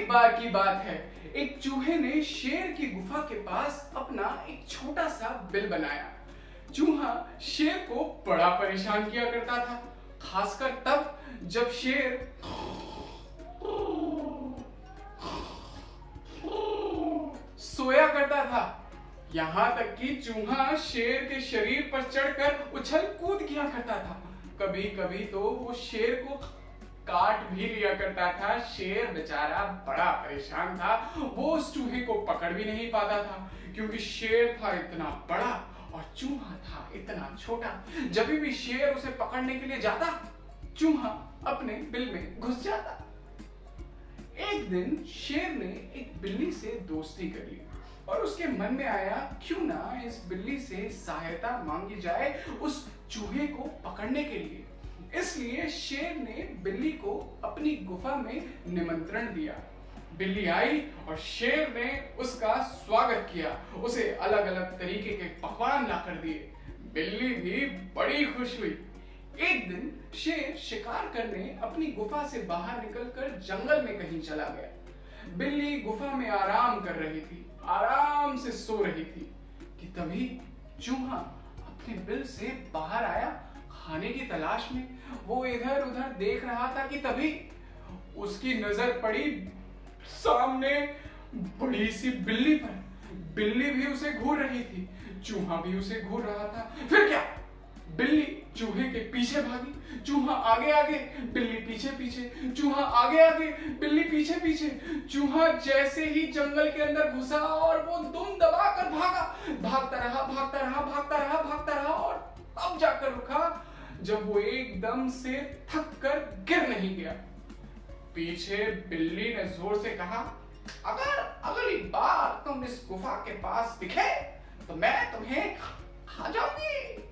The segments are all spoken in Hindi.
एक बार की बात है, एक चूहे ने शेर की गुफा के पास अपना एक छोटा सा बिल बनाया। चूहा शेर को बड़ा परेशान किया करता था, खासकर तब जब शेर सोया करता था। यहाँ तक कि चूहा शेर के शरीर पर चढ़कर उछल कूद किया करता था। कभी कभी तो वो शेर को काट भी लिया करता था। शेर बेचारा बड़ा परेशान था, वो उस चूहे को पकड़ भी नहीं पाता था, क्योंकि शेर था इतना बड़ा और चूहा था इतना छोटा। जब भी शेर उसे पकड़ने के लिए जाता, चूहा अपने बिल में घुस जाता। एक दिन शेर ने एक बिल्ली से दोस्ती कर ली और उसके मन में आया, क्यों ना इस बिल्ली से सहायता मांगी जाए उस चूहे को पकड़ने के लिए। इसलिए शेर ने बिल्ली को अपनी गुफा में निमंत्रण दिया। बिल्ली आई और शेर ने उसका स्वागत किया, उसे अलग अलग तरीके के पकवान ला कर दिए। बिल्ली भी बड़ी खुश हुई। एक दिन शेर शिकार करने अपनी गुफा से बाहर निकलकर जंगल में कहीं चला गया। बिल्ली गुफा में आराम कर रही थी, आराम से सो रही थी कि तभी चूहा अपने बिल से बाहर आया खाने की तलाश में। वो इधर उधर देख रहा था कि तभी उसकी नजर पड़ी सामने बड़ी सी बिल्ली पर। बिल्ली भी उसे घूर रही थी, चूहा भी उसे घूर रहा था। फिर क्या, बिल्ली चूहे के पीछे भागी, चूहा आगे आगे, बिल्ली पीछे पीछे, चूहा आगे आगे, बिल्ली पीछे पीछे। चूहा जैसे ही जंगल के अंदर घुसा और वो दुम दबाकर भागा, भागता रहा भागता रहा भागता रहा भागता रहा और अब जाकर रुका जब वो एकदम से थक कर गिर नहीं गया। पीछे बिल्ली ने जोर से कहा, अगर अगली बार तुम इस गुफा के पास दिखे तो मैं तुम्हें खा जाऊंगी।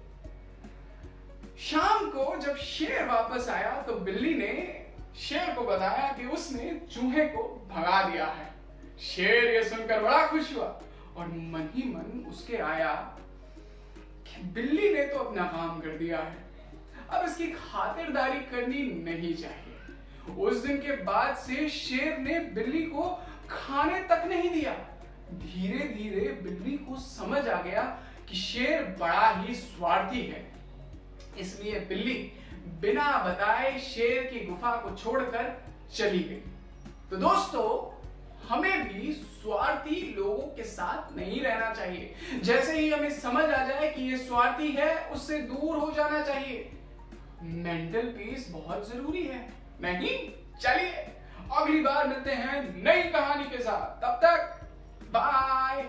शाम को जब शेर वापस आया तो बिल्ली ने शेर को बताया कि उसने चूहे को भगा दिया है। शेर ये सुनकर बड़ा खुश हुआ और मन ही मन उसके आया कि बिल्ली ने तो अपना काम कर दिया है, अब इसकी खातिरदारी करनी नहीं चाहिए। उस दिन के बाद से शेर ने बिल्ली को खाने तक नहीं दिया। धीरे धीरे बिल्ली को समझ आ गया कि शेर बड़ा ही स्वार्थी है, इसलिए बिल्ली बिना बताए शेर की गुफा को छोड़कर चली गई। तो दोस्तों, हमें भी स्वार्थी लोगों के साथ नहीं रहना चाहिए। जैसे ही हमें समझ आ जाए कि ये स्वार्थी है, उससे दूर हो जाना चाहिए। मेंटल पीस बहुत जरूरी है, नहीं? चलिए अगली बार मिलते हैं नई कहानी के साथ, तब तक बाय।